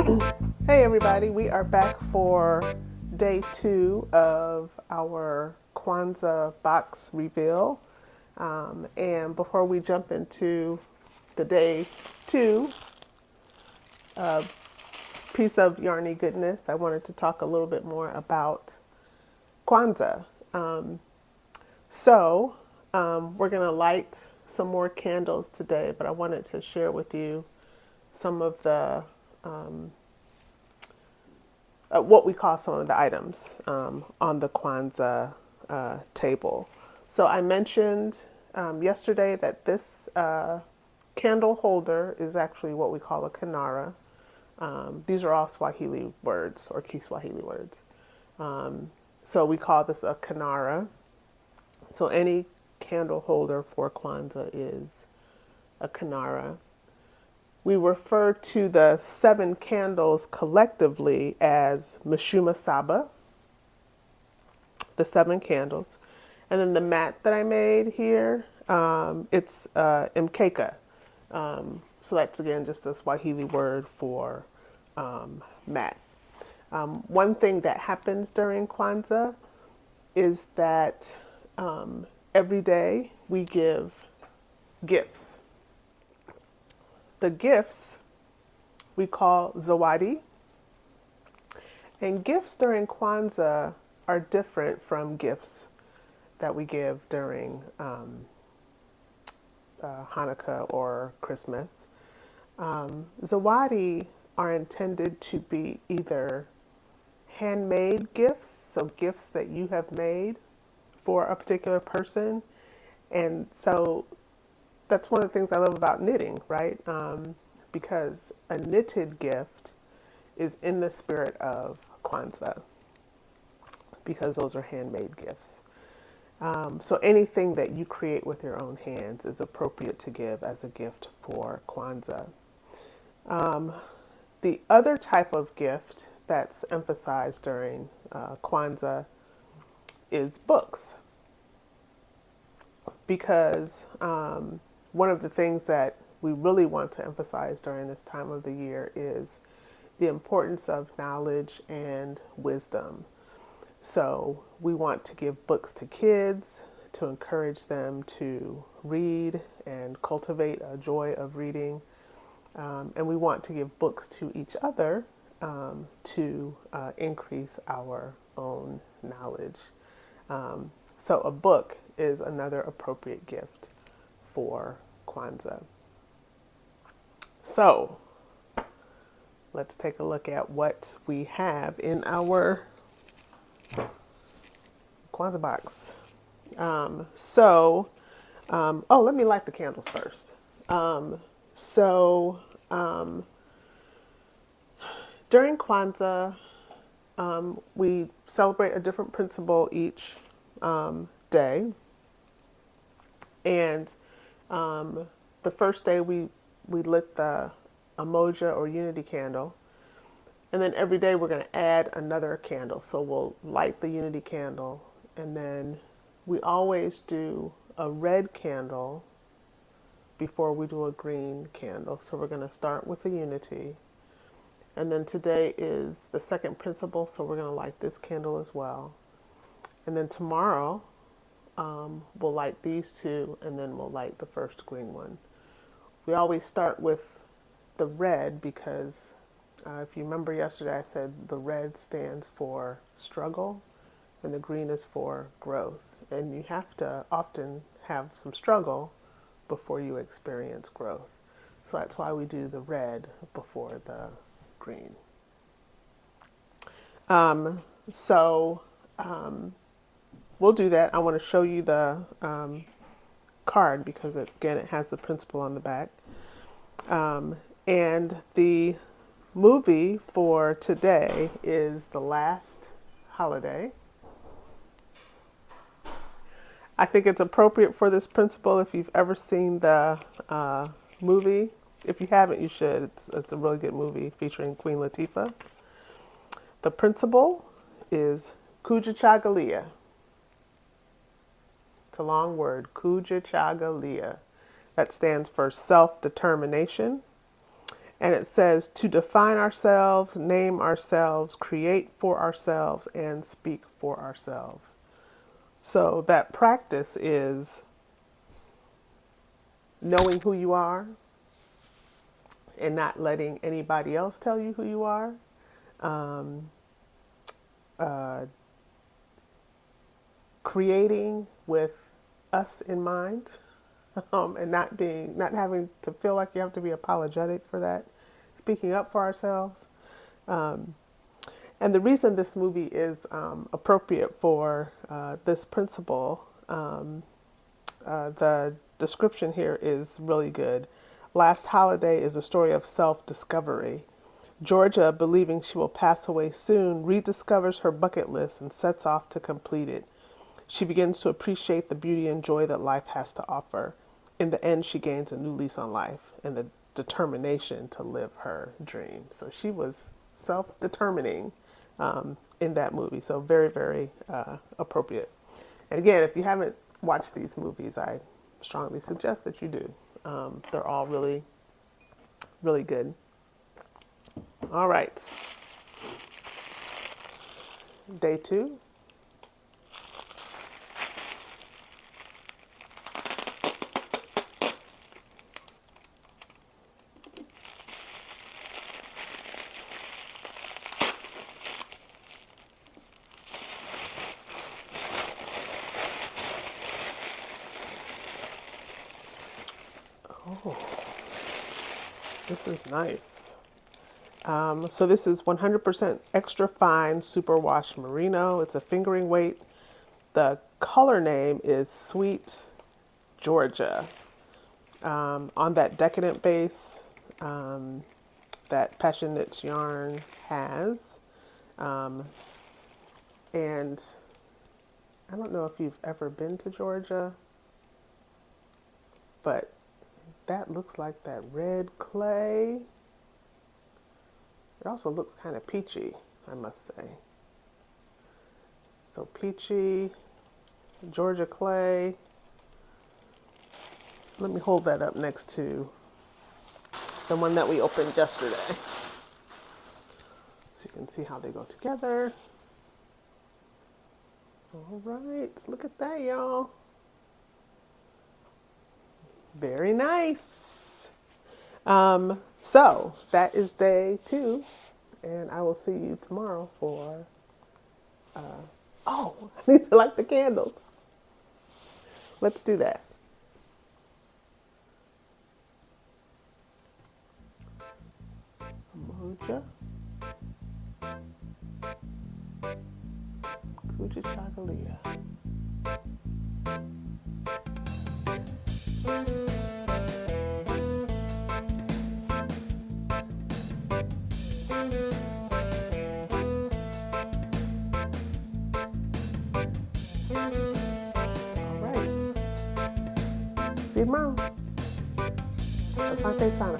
Hey everybody, we are back for day 2 of our Kwanzaa box reveal. And before we jump into the day 2 piece of yarny goodness, I wanted to talk a little bit more about Kwanzaa. We're going to light some more candles today, but I wanted to share with you some of the what we call some of the items on the Kwanzaa table. So I mentioned yesterday that this candle holder is actually what we call a kinara. These are all Swahili words or Kiswahili words. So we call this a kinara. So any candle holder for Kwanzaa is a kinara. We refer to the 7 candles collectively as Mashuma Saba, the 7 candles. And then the mat that I made here, it's mkeka. So that's again just a Swahili word for mat. One thing that happens during Kwanzaa is that every day we give gifts. The gifts we call zawadi. And gifts during Kwanzaa are different from gifts that we give during Hanukkah or Christmas. Zawadi are intended to be either handmade gifts, so gifts that you have made for a particular person. And so that's one of the things I love about knitting, right? Because a knitted gift is in the spirit of Kwanzaa, because those are handmade gifts. So anything that you create with your own hands is appropriate to give as a gift for Kwanzaa. The other type of gift that's emphasized during Kwanzaa is books, because one of the things that we really want to emphasize during this time of the year is the importance of knowledge and wisdom. So we want to give books to kids to encourage them to read and cultivate a joy of reading. And we want to give books to each other to increase our own knowledge. So a book is another appropriate gift for Kwanzaa. So let's take a look at what we have in our Kwanzaa box. Let me light the candles first. During Kwanzaa, we celebrate a different principle each day. And the first day we lit the Umoja or Unity candle. And then every day we're going to add another candle. So we'll light the Unity candle, and then we always do a red candle before we do a green candle. So we're going to start with the Unity. And then today is the second principle, so we're going to light this candle as well. And then tomorrow we'll light these 2, and then we'll light the first green one. We always start with the red because if you remember yesterday, I said the red stands for struggle and the green is for growth. And you have to often have some struggle before you experience growth. So that's why we do the red before the green. We'll do that. I want to show you the card because, again, it has the principle on the back. And the movie for today is The Last Holiday. I think it's appropriate for this principle if you've ever seen the movie. If you haven't, you should. It's a really good movie featuring Queen Latifah. The principle is Kujichagulia. It's a long word, Kujichagulia. That stands for self-determination. And it says to define ourselves, name ourselves, create for ourselves, and speak for ourselves. So that practice is knowing who you are and not letting anybody else tell you who you are. Creating with us in mind, and not having to feel like you have to be apologetic for that. Speaking up for ourselves. And the reason this movie is appropriate for this principle, the description here is really good. Last holiday is a story of self-discovery. Georgia, believing she will pass away soon, rediscovers her bucket list and sets off to complete it. She begins to appreciate the beauty and joy that life has to offer. In the end, she gains a new lease on life and the determination to live her dream. So she was self-determining in that movie. So very, very appropriate. And again, if you haven't watched these movies, I strongly suggest that you do. They're all really, really good. All right. Day 2. Oh, this is nice. So this is 100% extra fine superwash merino. It's a fingering weight. The color name is Sweet Georgia. On that decadent base that Passion Knits yarn has. And I don't know if you've ever been to Georgia, but that looks like that red clay. It also looks kind of peachy, I must say. So peachy, Georgia clay. Let me hold that up next to the one that we opened yesterday, so you can see how they go together. All right, look at that, y'all. Very nice. So that is day 2, and I will see you tomorrow for, oh, I need to light the candles. Let's do that. Moja. Kujichagulia. All right. See you tomorrow. Asante sana.